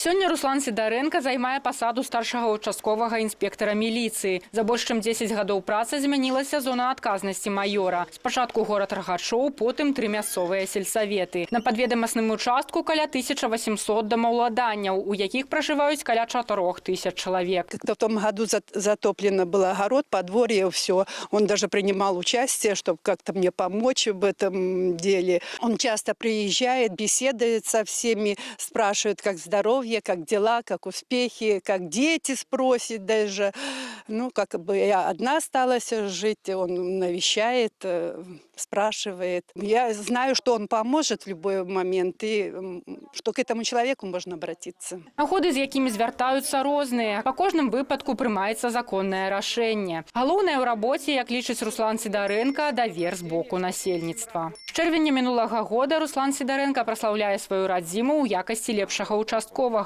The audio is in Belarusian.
Сёння Руслан Сидоренко займае пасаду старшага участковага інспектара міліцыі. За больш чым 10 гадоў працы змянілася зона адказнасці майора. Спачатку горад Рагачоў, потым 3 мясцовыя сельсаветы. На падведамасным участку каля 1800 домаўладанняў, у якіх пражываюць каля 4000 чалавек. Когда в том году затоплено был огород, подворье, все. Он даже принимал участие, чтобы как-то мне помочь в этом деле. Он часто приезжает, беседует со всеми, спрашивает, как здоровье, как дела, как успехи, как дети спросит даже. Ну, как бы я одна осталась жить, он навещает, спрашивает. Я знаю, что он поможет в любой момент и что к этому человеку можно обратиться. Нагоды, з якімі звяртаюцца розныя. Па кожным выпадку прымаецца законнае рашэнне. Галоўнае ў рабоце, як лічыць Руслан Сидоренко, давер з боку насельніцтва. З чэрвеня мінулага года Руслан Сидоренко праслаўляе сваю радзіму ў якасці лепшага участковага.